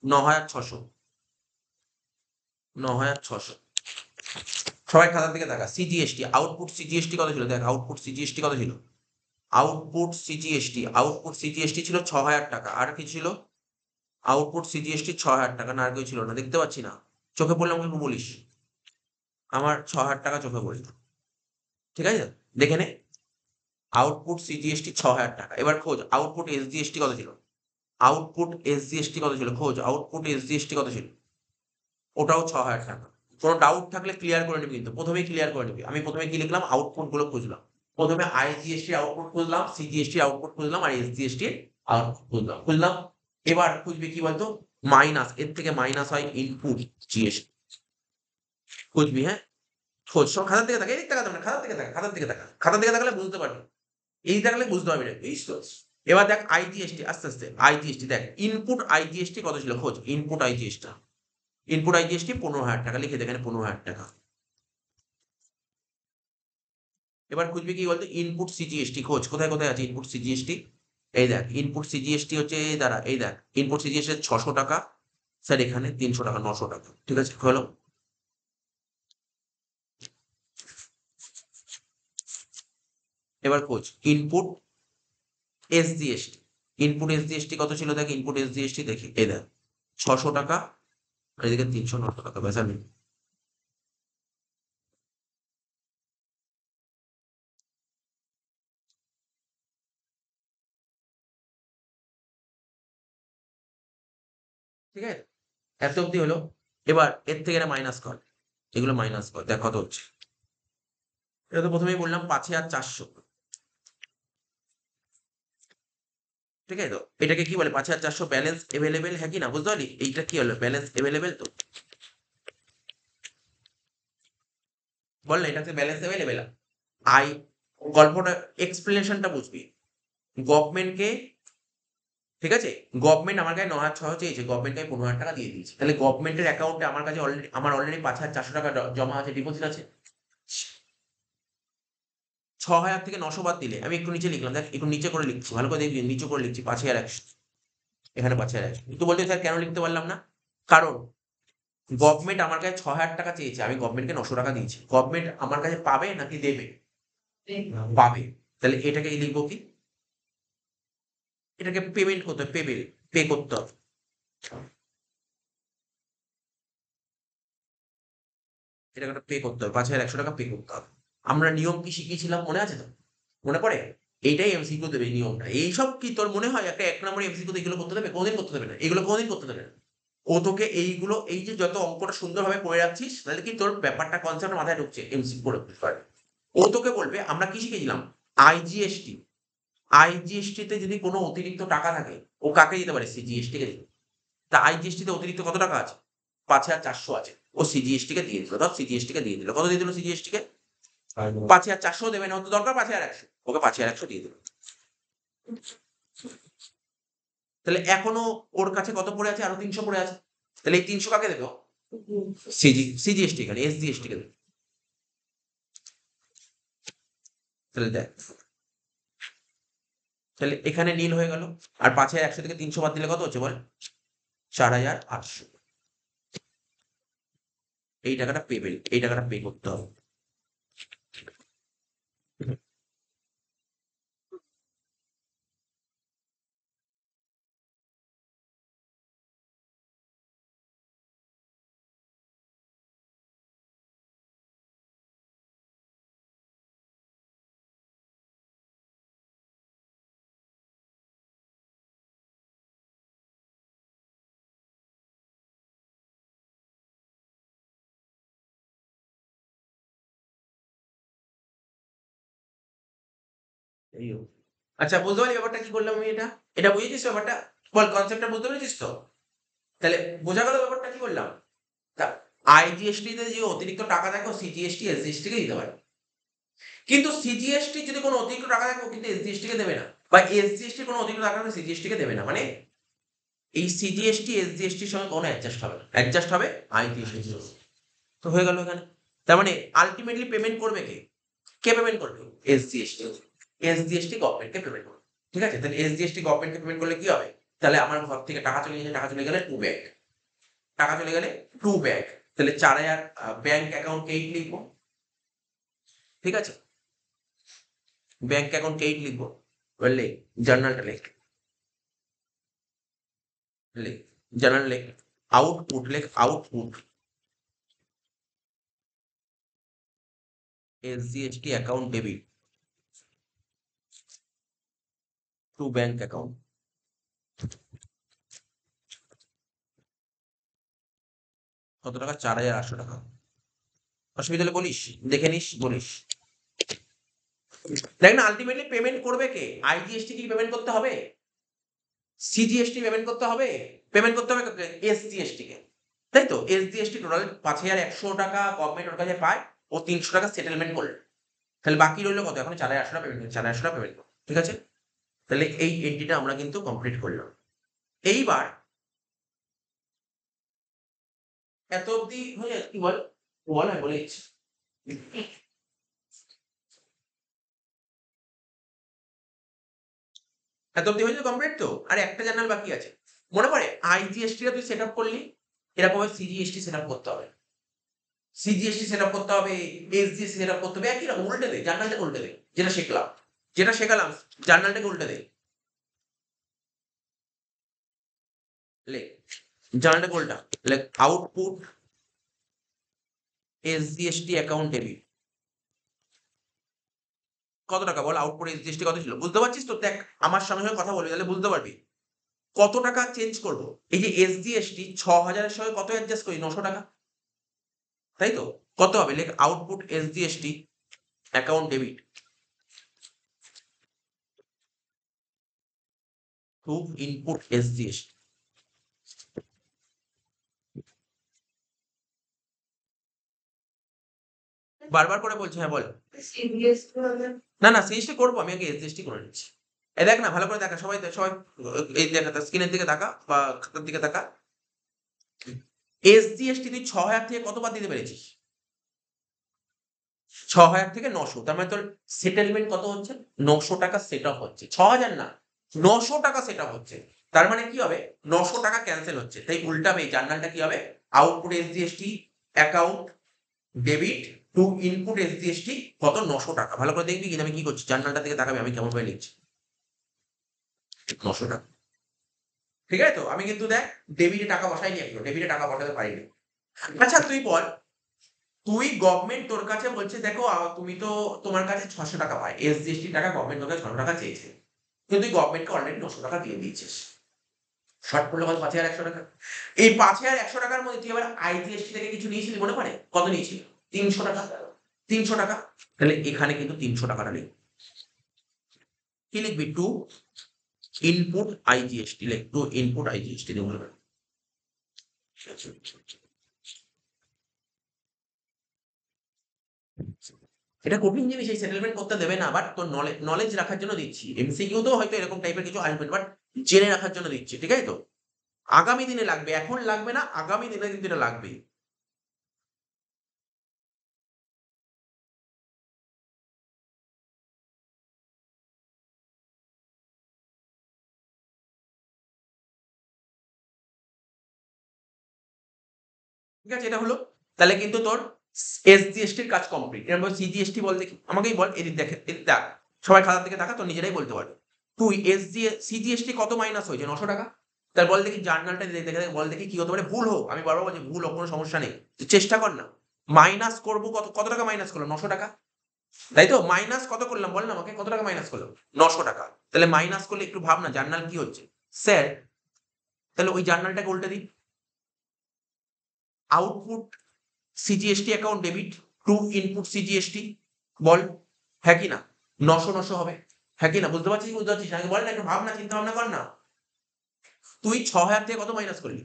9,600। 9,600। সবাই খাতার দিকে দেখা। সিজিএসটি আউটপুট সিজিএসটি কত ছিল? দেখ আউটপুট সিজিএসটি কত ছিল? আউটপুট সিজিএসটি ছিল 6,000 টাকা। আর কি ছিল? আউটপুট সিজিএসটি 6,000 টাকা, না আর কেউ ছিল না, দেখতে পাচ্ছি না। চোখে পড়লে আমাকে একটু বলিস। আমার 6,000 টাকা চোখে পড়ল। ঠিক আছে, দেখে নে। আউটপুট সিজিএসটি 6,000 টাকা। এবার খোঁজ আউটপুট এসজিএসটি কত ছিল? আউটপুট এসজিএসটি কত ছিল? খোঁজ আউটপুট এসজিএসটি কত ছিল? ওটাও 6,000 টাকা। কোনো ডাউট থাকলে ক্লিয়ার করে নিবি, কিন্তু প্রথমেই ক্লিয়ার করে নিবি। আমি প্রথমে কি লিখলাম, আউটপুট গুলো খুঁজলাম। প্রথমে আইজিএসটি আউটপুট খুঁজলাম, সিজিএসটি আউটপুট খুঁজলাম, আর এসজিএসটি আউটপুট খুঁজলাম। এবার খুঁজবি কি বলতো, মাইনাস, এর থেকে মাইনাস হয় ইনপুট জিএসটি খুঁজবি। হ্যাঁ, খোঁজ, সব খাতার দিকে থাকে, এই টাকা দেবে না, খাতার দিকে থাকে, খাতার দিকে থাকা, খাতার দিকে থাকলে বুঝতে পারবি, এই থাকলে বুঝতে পারবি না, বুঝিস তো। এবার দেখ আইজিএসটি, আস্তে আস্তে আইজিএসটি দেখ, ইনপুট আইজিএসটি কত ছিল, খোঁজ ইনপুট আইজিএসটি। ইনপুট আইজিএসটি 15,000 টাকা, লিখে দেখ এখানে 15,000 টাকা। এবার খুঁজবি কি বলতো, ইনপুট সিজিএসটি খোঁজ, কোথায় কোথায় আছে ইনপুট সিজিএসটি। এই দেখ ইনপুট সিজিএসটি হচ্ছে দাঁড়া, এই দেখ ইনপুট সিজিএসটি 600 টাকা, স্যার এখানে 300 টাকা, 900 টাকা, ঠিক আছে হলো। এবার খোঁজ ইনপুট এসজিএসটি, ইনপুট এসজিএসটি কত ছিল দেখ, ইনপুট এসজিএসটি দেখি, এই দেখ 600 টাকা, আর এদিকে 300 টাকা, ব্যাস। আমি ঠিক আছে, এত অব্দি হলো। এবার এর থেকে এটা মাইনাস কর, এগুলো মাইনাস কর, দেখ কত হচ্ছে। এটা তো প্রথমেই বললাম 5,400, ঠিক আছে। তো এটাকে কি বলে, 5,400 ব্যালেন্স এভেলেবেল, হ্যাঁ কি না, বুঝতে পারলি? এইটা কি হলো, ব্যালেন্স এভেলেবেল। তো বল না, এটাতে ব্যালেন্স এভেলেবেল। আই, গল্পটা এক্সপ্লেনেশনটা বুঝবি। গভর্নমেন্টকে, ঠিক আছে, গভর্নমেন্ট আমার কাছে 9,600 চেয়েছে, গভর্নমেন্টকে 15,000 টাকা দিয়ে দিয়েছি, তাহলে গভর্নমেন্টের অ্যাকাউন্টে আমার কাছে অলরেডি, আমার অলরেডি 5,400 টাকা জমা আছে, ডিপোজিট আছে। 6,000 থেকে 900 বাদ দিলে, আমি একটু নিচে লিখলাম, দেখ একটু নিচে করে লিখছি, ভালো করে দেখবি, নিচে করে লিখছি 5,100, এখানে 5,100। তুই বলতে স্যার কেন লিখতে পারলাম না, কারণ গভর্নমেন্ট আমার কাছে 6,000 টাকা চেয়েছে, আমি গভর্নমেন্টকে 900 টাকা দিয়েছি, গভর্নমেন্ট আমার কাছে পাবে নাকি দেবে, পাবে। তাহলে এটাকে লিখবো কি, এটাকে পেমেন্ট করতে হবে, পে করতে হবে। এটাকে পে করতে হবে, 5,100 টাকা পে করতে হবে। আমরা নিয়ম কি শিখিয়েছিলাম, মনে আছে তো, মনে পড়ে? এইটাই এমসিকিউ দেবে, নিয়মটা এইসব। কি তোর মনে হয় একটা 1 নম্বর এমসিকিউ এগুলো করতে দেবে? কোনদিন করতে দেবে না, এগুলো কোনদিন করতে দেবে না। ও তোকে এইগুলো, এই যে যত অঙ্কটা সুন্দরভাবে করে রাখছিস, তাহলে কি তোর ব্যাপারটা কনসেপ্ট মাথায় ঢুকছে, এমসিকিউ করে পারবে। ও তোকে বলবে আমরা কি শিখেছিলাম, আইজিএসটি, আইজিএসটি তে যদি কোনো অতিরিক্ত টাকা থাকে, ও কাকে দিতে পারে, সিজিএসটি কে দিতে। তা আইজিএসটি তে অতিরিক্ত কত টাকা আছে, 5,400 আছে, ও সিজিএসটি কে দিয়ে দিল, ধর সিজিএসটি কে দিয়ে দিল, কত দিয়ে দিল সিজিএসটি কে, 5,400 দেবে না, হতো দরকার 5,100, ওকে 5,100 দিয়ে দিল। তাহলে এখনো ওর কাছে কত পড়ে আছে, আরো 300 পড়ে আছে, তাহলে এই 300 কাকে দেবে, সিজিএসটি, এখানে এসজিএসটি কে দেবে। তাহলে দেখ, তাহলে এখানে নীল হয়ে গেল, আর 5,100 থেকে 300 বাদ দিলে কত হচ্ছে বল, 4,800। এই টাকাটা পেবেল, এই টাকাটা পে করতে হবে। এই হলো। আচ্ছা, বুঝতে পারলি ব্যাপারটা কি করলাম আমি, এটা এটা বুঝেছিস ব্যাপারটা, বল কনসেপ্টটা বুঝতে পেরেছিস তো? তাহলে বোঝা গেল ব্যাপারটা কি করলাম। তা আইজিএসটি তে যে অতিরিক্ত টাকা থাকে, সিজিএসটি এসজিএসটি কে দিতে পারে, কিন্তু সিজিএসটি যদি কোনো অতিরিক্ত টাকা থাকে, ও কিন্তু এসজিএসটি কে দেবে না, বা এসজিএসটি কোনো অতিরিক্ত টাকা থাকলে সিজিএসটি কে দেবে না। মানে এই সিজিএসটি এসজিএসটির সঙ্গে কোনো অ্যাডজাস্ট হবে না, অ্যাডজাস্ট হবে আইজিএসটি। তো হয়ে গেল এখানে। তার মানে আলটিমেটলি পেমেন্ট করবে কে, কে পেমেন্ট করবে, এসজিএসটি, এসজিএসটি গভর্নমেন্টকে পেমেন্ট করবে, ঠিক আছে। তাহলে এসজিএসটি গভর্নমেন্টকে পেমেন্ট করলে কি হবে, তাহলে আমার ঘর থেকে টাকা চলে গেছে, টাকা চলে গেলে টু ব্যাংক, টাকা চলে গেলে টু ব্যাংক, তাহলে 4,000 ব্যাংক অ্যাকাউন্ট 8 লিখবো, ঠিক আছে, ব্যাংক অ্যাকাউন্ট 8 লিখবো, বললে জার্নালটা লেখ, লেখ জার্নাল লেখ, আউটপুট লেখ, output SGST account debit to bank account, কত টাকা, 4,800 টাকা। অসুবিধা হলে বলিস, দেখে নিস, বলিস। দেখ না, আলটিমেটলি পেমেন্ট করবে কে? আইজিএসটি কি পেমেন্ট করতে হবে? সিজিএসটি পেমেন্ট করতে হবে? পেমেন্ট করতে হবে এসজিএসটি কে, তাই তো? এসজিএসটি টোটাল 5,100 টাকা গভর্নমেন্ট ওর কাছে পায়, ও 300 টাকা সেটেলমেন্ট করলো, তাহলে বাকি রইলো কত? এখন 4,100 টাকা পেমেন্ট, 4,100 টাকা পেমেন্ট, ঠিক আছে? তাহলে এই এন্ট্রিটা আমরা কিন্তু কমপ্লিট করলাম। এইবার এত অব্দি হয়ে কি বল, বল, আমি বলে দিচ্ছি। এত অব্দি হয়েছে কমপ্লিট তো? আর একটা জার্নাল বাকি আছে, মনে পড়ে? আইজিএসটি টা তুই সেট আপ করলি, এরকম সিজিএসটি সেট আপ করতে হবে, সিজিএসটি সেট আপ করতে হবে, এসজিএসটি সেট আপ করতে হবে, একই রকম উল্টে দে, জার্নালটাকে উল্টে দে, যেটা শিখলাম, যেটা শেখালাম, জার্নালটাকে উল্টে দে, লেখ জার্নালটাকে উল্টা, লেখ আউটপুট এসজিএসটি অ্যাকাউন্ট ডেবিট। কত টাকা বল? আউটপুট এসজিএসটি কত ছিল? বুঝতে পারছিস তো? দেখ, আমার সঙ্গে সঙ্গে কথা বলবি, তাহলে বুঝতে পারবি কত টাকা চেঞ্জ করবো। এই যে এসজিএসটি 6,000-এর সঙ্গে কত অ্যাডজাস্ট করি? 900 টাকা, তাই তো? কত হবে? লেখ output SGST account debit to input SGST. বারবার করে বলছি, হ্যাঁ বল। সিরিয়াসলি হবে। না না, সিএসটি করবো, আমি আগে এসজিএসটি করে নিচ্ছি। এই দেখ না, ভালো করে দেখা, সবাই সবাই এই দেখা, স্ক্রিনের দিকে তাকা বা খাতার দিকে তাকা। এসজিএসটি তুই 6,000 থেকে কতবার দিতে পেরেছিস? 6,000 থেকে 900, তার মানে তোর সেটেলমেন্ট কত হচ্ছে? 900 টাকা সেট অফ হচ্ছে, 6,000 না, 900 টাকা সেট অফ হচ্ছে। তার মানে কি হবে? 900 টাকা ক্যান্সেল হচ্ছে, তাই উল্টাবে, এই জার্নালটা কি হবে? Output SGST account debit to input SGST কত? 900 টাকা। ভালো করে দেখবি কিন্তু আমি কি করছি, জার্নালটা দিকে তাকাবি আমি কেমন ভাবে লিখছি। 900 টাকা, ঠিক আছে তো? আমি কিন্তু দেখ ডেবিটে টাকা বসাইনি, এখনো ডেবিটে টাকা বসাতে পারিনি। আচ্ছা তুই বল, তুই গভর্নমেন্ট তোর কাছে বলছে দেখো তুমি তো, তোমার কাছে 600 টাকা পায়, এসজিএসটি টাকা গভর্নমেন্ট তোর কাছে 600 টাকা চেয়েছে, কিন্তু তুই গভর্নমেন্টকে অলরেডি 900 টাকা দিয়ে দিয়েছিস, শর্ট পড়লো কত? 5,100 টাকা। এই 5,100 টাকার মধ্যে তুই আবার আইজিএসটি থেকে কিছু নিয়েছিলি, মনে পড়ে? কত নিয়েছিলি? 300 টাকা, 300 টাকা। তাহলে এখানে কিন্তু 300 টাকাটা লিখ, কি লিখবি? টু ইনপুট আইজিএসটি, লেখ টু ইনপুট আইজিএসটি দিয়ে বলবে। এটা কঠিন জিনিস, এই সেটেলমেন্ট করতে দেবে না, বাট তোর নলেজ রাখার জন্য দিচ্ছি। এমসিকিউ তো হয়তো এরকম টাইপের কিছু আসবে, বাট জেনে রাখার জন্য দিচ্ছি, ঠিক আছে তো? আগামী দিনে লাগবে, এখন লাগবে না, আগামী দিনে কিন্তু এটা লাগবে। ঠিক আছে, এটা হলো। তাহলে কিন্তু তোর এসজিএসটির কাজ কমপ্লিট। এরপর সিজিএসটি বল দেখি, আমাকেই বল, এদিক দেখে, এদিক দেখ, সবাই খাতার দিকে তাকা, তোর নিজেরাই বলতে পারবে। তুই সিজিএসটি কত মাইনাস হয়েছে? 900 টাকা। তার বল দেখি, জার্নালটা দেখে দেখে বল দেখি কি হতে পারে। ভুল হোক, আমি বারবার বলছি ভুল হোক, কোনো সমস্যা নেই, তুই চেষ্টা কর না। মাইনাস করবো কত? কত টাকা মাইনাস করলাম? 900 টাকা, তাই তো? মাইনাস কত করলাম বল না আমাকে, কত টাকা মাইনাস করলাম? 900 টাকা। তাহলে মাইনাস করলে একটু ভাব না, জার্নাল কি হচ্ছে স্যার? তাহলে ওই জার্নালটাকে উল্টে দিই, output CGST account debit to input CGST, বল হ্যাঁ কি না? 900 হবে, হ্যাঁ কি না? বুঝতে পারছিস? বুঝতে পারছিস না? আগে বল না, একটু ভাব না, চিন্তা ভাবনা কর না। তুই 6,000 থেকে কত মাইনাস করলি?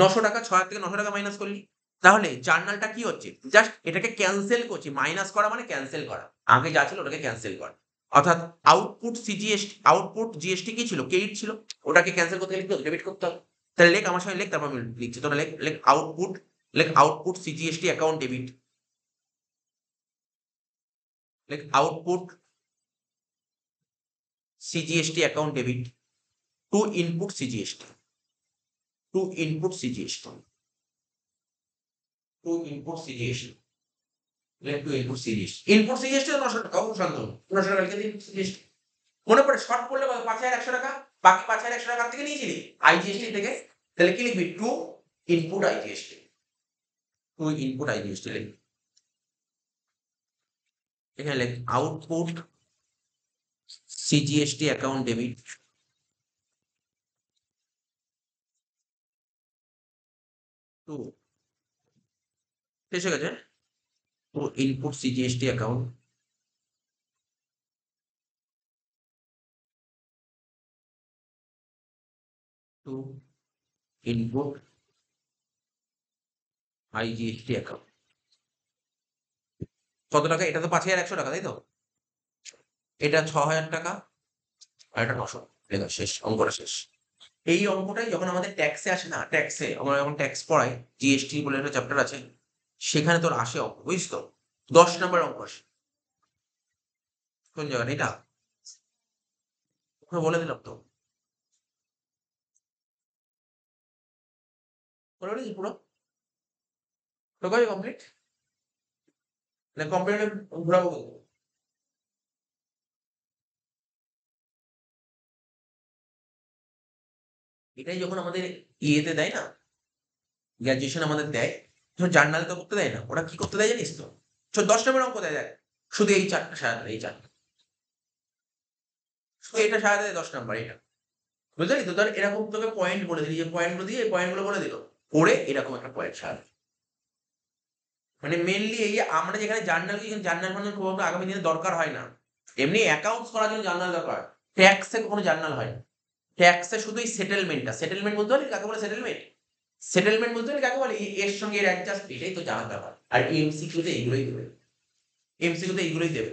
900 টাকা। 6,000 থেকে 900 টাকা মাইনাস করলি, তাহলে জার্নালটা কি হচ্ছে? জাস্ট এটাকে ক্যান্সেল করছি, মাইনাস করা মানে ক্যান্সেল করা, আগে যা ছিল ওটাকে ক্যান্সেল করা। অর্থাৎ আউটপুট সিজিএসটি, আউটপুট জিএসটি কি ছিল? ক্রেডিট ছিল, ওটাকে ক্যান্সেল করতে গেলে ডেবিট করতে হবে। তাহলে লেখ আমার সঙ্গে, লেখ, তারপর আমি লিখছি, তোরা লেখ, লেখ আউটপুট, লেখ আউটপুট সিজিএসটি অ্যাকাউন্ট ডেবিট, লেখ output CGST account debit to input CGST, to input CGST, to input CGST, লেখ to input CGST. Input CGST 900 টাকা, শান্ত 900 টাকা লিখে দিন সিজিএসটি। মনে পড়ে শর্ট পড়লে কত? 5,100 টাকা, বাকি 5,100 টাকা থেকে নিয়েছিলি আইজিএসটি থেকে, তাহলে কি লিখবি? To input IGST, to input IGST লিখ, এখানে লেখ output CGST account debit to শেষ হয়ে গেছে। তো input CGST account to input IGST account কত টাকা? এটা তো 5,100 টাকা, তাই তো? এটা 6,000 টাকা আর এটা 900। লেখা শেষ, অঙ্কটা শেষ। এই অঙ্কটাই যখন আমাদের ট্যাক্সে আসে না, ট্যাক্সে আমরা যখন ট্যাক্স পড়াই, জিএসটি বলে একটা চ্যাপ্টার আছে, সেখানে তোর আসে অঙ্ক, বুঝিস তো? 10 নম্বর অঙ্ক আসে। কোন জায়গাটা এটা? বলে দিলাম তো, বলে দিয়েছি পুরো। তোকে কমপ্লিট না কমপ্লিট ঘুরাবো বলবো। এটাই যখন আমাদের ইয়েতে দেয় না, গ্র্যাজুয়েশন আমাদের দেয়, যখন জার্নাল তো করতে দেয় না, ওরা কি করতে দেয় জানিস তো? 10 নম্বর অঙ্ক দেয়, দেখ শুধু এই চারটা সাজাতে, এই চারটা, শুধু এটা সাজাতে দেয় 10 নম্বর, এটা বুঝলি তো? ধর এরকম তোকে পয়েন্ট বলে দিলি, যে পয়েন্ট গুলো দিয়ে এই পয়েন্ট গুলো বলে দিল, করে এরকম একটা পয়েন্ট সাজাতে। মানে মেনলি এই যে আমরা যেখানে জার্নাল, জার্নাল মানে খুব একটা আগামী দিনে দরকার হয় না, এমনি অ্যাকাউন্টস করার জন্য জার্নাল দরকার। ট্যাক্সে কোনো জার্নাল হয় না। ট্যাক্সে শুধু এই সেটেলমেন্টটা, সেটেলমেন্ট বলতে পারলি কাকে বলে? সেটেলমেন্ট, সেটেলমেন্ট বলতে পারলি কাকে বলে? এর সঙ্গে এর অ্যাডজাস্ট, এটাই তো জানার ব্যাপার। আর এমসিকিউ তে এইগুলোই দেবে, এমসিকিউ তে এইগুলোই দেবে।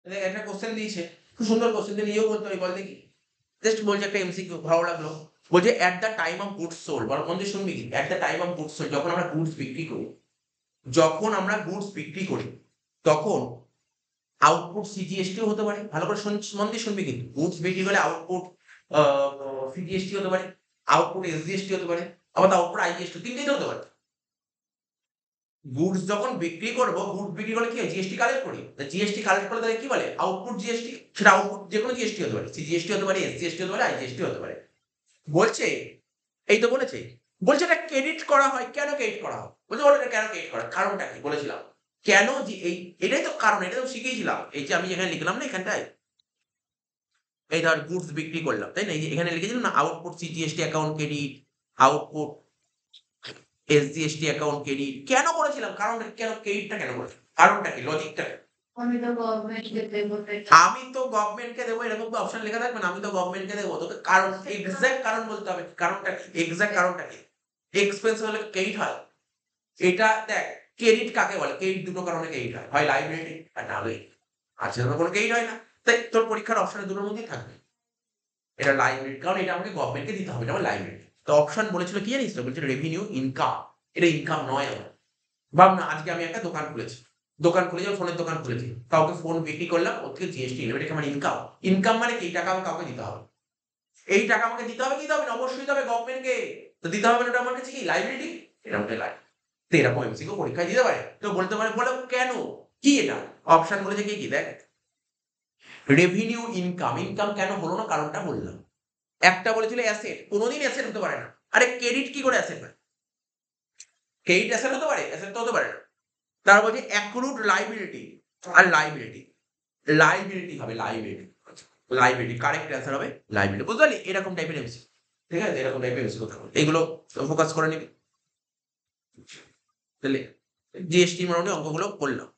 দেখ একটা কোশ্চেন দিয়েছে, খুব সুন্দর কোশ্চেন, তুই নিজেও বলতে হবে, বল দেখি। জাস্ট বলছে একটা এমসিকিউ, ভালো লাগলো। বলছে at the time of goods sold, বল মন দিয়ে শুনবি কি? At the time of goods sold, যখন আমরা গুডস বিক্রি করি, যখন আমরা গুডস বিক্রি করি, তখন আউটপুট সিজিএসটিও হতে পারে। ভালো করে মন দিয়ে শুনবি, কিন্তু গুডস বিক্রি করে আউটপুট সিজিএসটি হতে পারে, আউটপুট এসজিএসটি হতে পারে, আবার আউটপুট আইজিএসটি, তিনটেই তো হতে পারে। গুডস যখন বিক্রি করবো, গুডস বিক্রি করলে কি হয়? জিএসটি কালেক্ট করি, জিএসটি কালেক্ট করলে তাকে কি বলে? Output GST. সেটা আউটপুট যে কোনো জিএসটি হতে পারে, সিজিএসটি হতে পারে, এসজিএসটি হতে পারে, আইজিএসটি হতে পারে। বলছে, এই তো বলেছে, বলছে এটা ক্রেডিট করা হয়। কেন ক্রেডিট করা হয়? বলছে বলো এটা কেন ক্রেডিট করা, কারণটা কি? বলেছিলাম কেন, যে এই এটাই তো কারণ, এটা তো শিখিয়েছিলাম। এই যে আমি যেখানে লিখলাম না এখানটায়, এই ধর গুডস বিক্রি করলাম, তাই না? এই যে এখানে লিখেছিলাম না, output CGST account credit, output SGST account credit. কেন করেছিলাম? কারণ কেন ক্রেডিটটা কেন করেছিলাম? কারণটা কি? লজিকটা কি? আমি তো গভর্নমেন্টকে দেবো তাই। আমি তো গভর্নমেন্টকে দেবো, এরকম তো অপশন লেখা থাকবে না, আমি তো গভর্নমেন্টকে দেবো। তোকে কারণ, এক্সাক্ট কারণ বলতে হবে। কারণটা কি? এক্সাক্ট কারণটা কি? এক্সপেন্স হলে ক্রেডিট হয়। এটা দেখ, ক্রেডিট কাকে বলে? ক্রেডিট দুটো কারণে ক্রেডিট হয়, হয় লাইবিলিটি আর না হলে আছে, কোনো ক্রেডিট হয় না। তাই তোর পরীক্ষার অপশনে দুটোর মধ্যেই থাকবে, এটা লাইবিলিটি, কারণ এটা আমাকে গভর্নমেন্টকে দিতে হবে, এটা আমার লাইবিলিটি। তো অপশন বলেছিল কি জানিস তো? বলছিল রেভিনিউ ইনকাম। এটা ইনকাম নয় আমার। ভাব না, আজকে আমি একটা দোকান খুলেছি, দোকান খুলে যাও, ফোনের দোকান খুলেছি, কাউকে ফোন বিক্রি করলাম, ওর থেকে জিএসটি নেবে, এটা আমার ইনকাম। ইনকাম মানে কি? এই টাকা আমাকে কাউকে দিতে হবে, এই টাকা আমাকে দিতে হবে, কি দিতে হবে না? অবশ্যই দিতে হবে গভর্নমেন্টকে। তো দিতে হবে না, ওটা আমার কাছে কি? লাইবিলিটি। এটা আমাকে লাইবিলিটি। তো এরকম এমসিকিউ পরীক্ষায় দিতে পারে। তো বলতে পারে, বলে কেন, কি এটা? অপশন বলেছে কি কি দেখ, রেভিনিউ ইনকাম। ইনকাম কেন হলো না? কারণটা বললাম। একটা বলেছিল অ্যাসেট, কোনোদিন অ্যাসেট হতে পারে না। আরে ক্রেডিট কি করে অ্যাসেট হয়? ক্রেডিট অ্যাসেট হতে পারে? অ্যাসেট তো হতে পারে না। তারপর বলছে অ্যাক্রুড লাইবিলিটি আর লাইবিলিটি। লাইবিলিটি হবে, লাইবিলিটি, লাইবিলিটি কারেক্ট অ্যান্সার হবে লাইবিলিটি। বুঝতে পারলি? এরকম টাইপের এমসি, ঠিক আছে? এরকম টাইপের এমসি করতে হবে, এগুলো ফোকাস করে নিবি। তাহলে জিএসটি মোটামুটি অঙ্কগুলো করলাম।